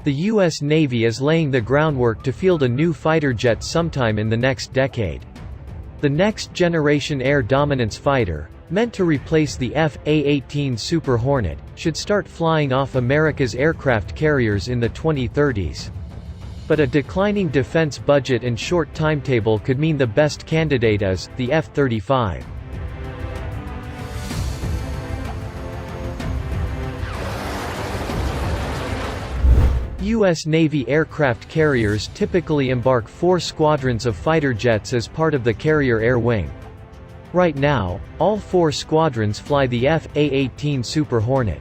The U.S. Navy is laying the groundwork to field a new fighter jet sometime in the next decade. The Next Generation Air Dominance Fighter, meant to replace the F/A-18 Super Hornet, should start flying off America's aircraft carriers in the 2030s. But a declining defense budget and short timetable could mean the best candidate is the F-35. U.S. Navy aircraft carriers typically embark 4 squadrons of fighter jets as part of the Carrier Air Wing. Right now, all 4 squadrons fly the F/A-18 Super Hornet.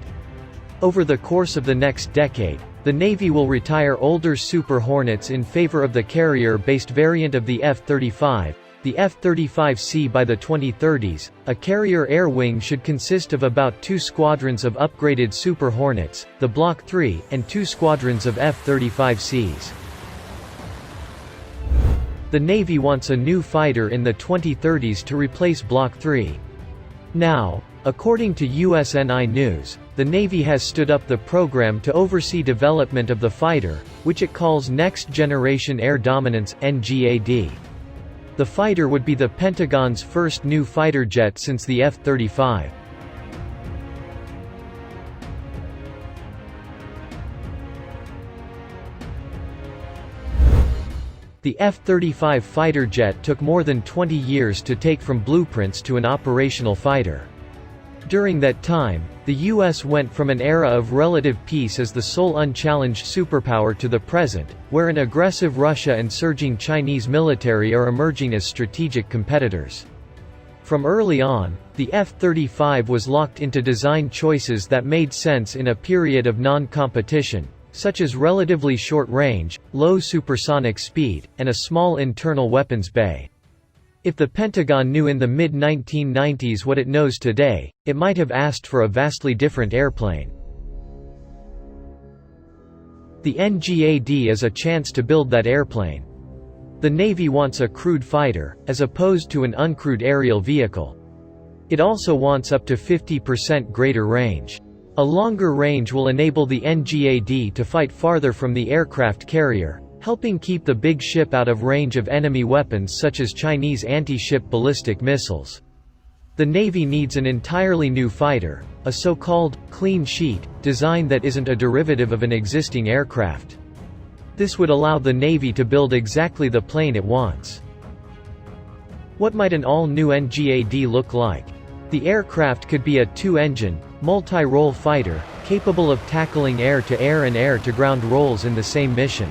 Over the course of the next decade, the Navy will retire older Super Hornets in favor of the carrier-based variant of the F-35, the F-35C. By the 2030s, a Carrier Air Wing should consist of about 2 squadrons of upgraded Super Hornets, the Block 3, and 2 squadrons of F-35Cs. The Navy wants a new fighter in the 2030s to replace Block 3. Now, according to USNI News, the Navy has stood up the program to oversee development of the fighter, which it calls Next Generation Air Dominance (NGAD). The fighter would be the Pentagon's first new fighter jet since the F-35. The F-35 fighter jet took more than 20 years to take from blueprints to an operational fighter. During that time, the U.S. went from an era of relative peace as the sole unchallenged superpower to the present, where an aggressive Russia and surging Chinese military are emerging as strategic competitors. From early on, the F-35 was locked into design choices that made sense in a period of non-competition, such as relatively short range, low supersonic speed, and a small internal weapons bay. If the Pentagon knew in the mid-1990s what it knows today, it might have asked for a vastly different airplane. The NGAD is a chance to build that airplane. The Navy wants a crewed fighter, as opposed to an uncrewed aerial vehicle. It also wants up to 50% greater range. A longer range will enable the NGAD to fight farther from the aircraft carrier, helping keep the big ship out of range of enemy weapons such as Chinese anti-ship ballistic missiles. The Navy needs an entirely new fighter, a so-called clean sheet design that isn't a derivative of an existing aircraft. This would allow the Navy to build exactly the plane it wants. What might an all-new NGAD look like? The aircraft could be a 2-engine, multi-role fighter, capable of tackling air-to-air and air-to-ground roles in the same mission.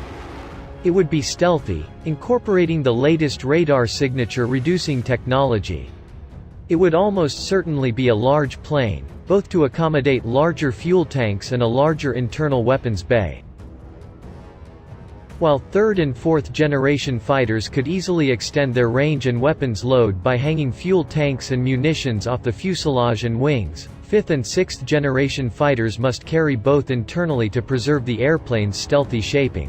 It would be stealthy, incorporating the latest radar signature-reducing technology. It would almost certainly be a large plane, both to accommodate larger fuel tanks and a larger internal weapons bay. While 3rd and 4th generation fighters could easily extend their range and weapons load by hanging fuel tanks and munitions off the fuselage and wings, 5th and 6th generation fighters must carry both internally to preserve the airplane's stealthy shaping.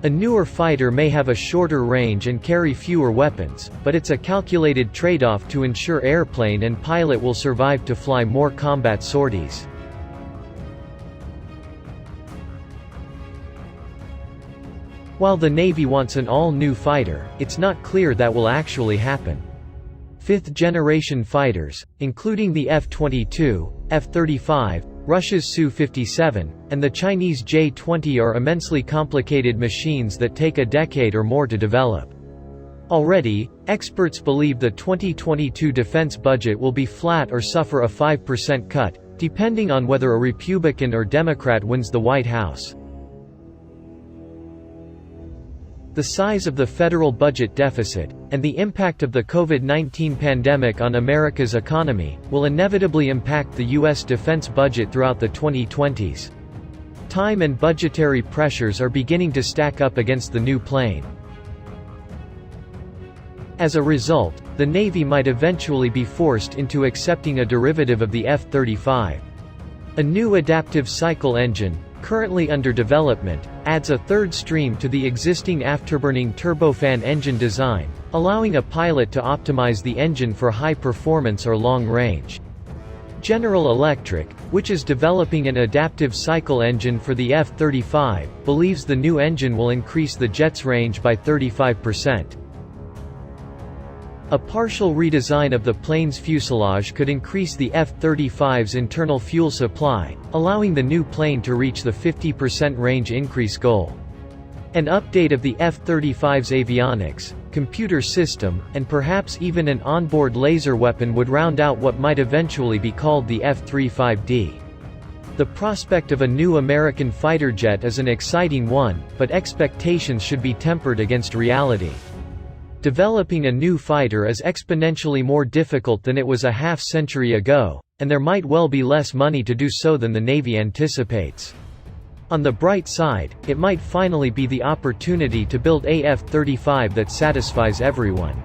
A newer fighter may have a shorter range and carry fewer weapons, but it's a calculated trade-off to ensure airplane and pilot will survive to fly more combat sorties. While the Navy wants an all-new fighter, it's not clear that will actually happen. 5th-generation fighters, including the F-22, F-35, Russia's Su-57, and the Chinese J-20 are immensely complicated machines that take a decade or more to develop. Already, experts believe the 2022 defense budget will be flat or suffer a 5% cut, depending on whether a Republican or Democrat wins the White House. The size of the federal budget deficit, and the impact of the COVID-19 pandemic on America's economy, will inevitably impact the U.S. defense budget throughout the 2020s. Time and budgetary pressures are beginning to stack up against the new plane. As a result, the Navy might eventually be forced into accepting a derivative of the F-35. A new adaptive cycle engine, currently under development, adds a 3rd stream to the existing afterburning turbofan engine design, allowing a pilot to optimize the engine for high performance or long range. General Electric, which is developing an adaptive cycle engine for the F-35, believes the new engine will increase the jet's range by 35%. A partial redesign of the plane's fuselage could increase the F-35's internal fuel supply, allowing the new plane to reach the 50% range increase goal. An update of the F-35's avionics, computer system, and perhaps even an onboard laser weapon would round out what might eventually be called the F-35D. The prospect of a new American fighter jet is an exciting one, but expectations should be tempered against reality. Developing a new fighter is exponentially more difficult than it was a half-century ago, and there might well be less money to do so than the Navy anticipates. On the bright side, it might finally be the opportunity to build a F-35 that satisfies everyone.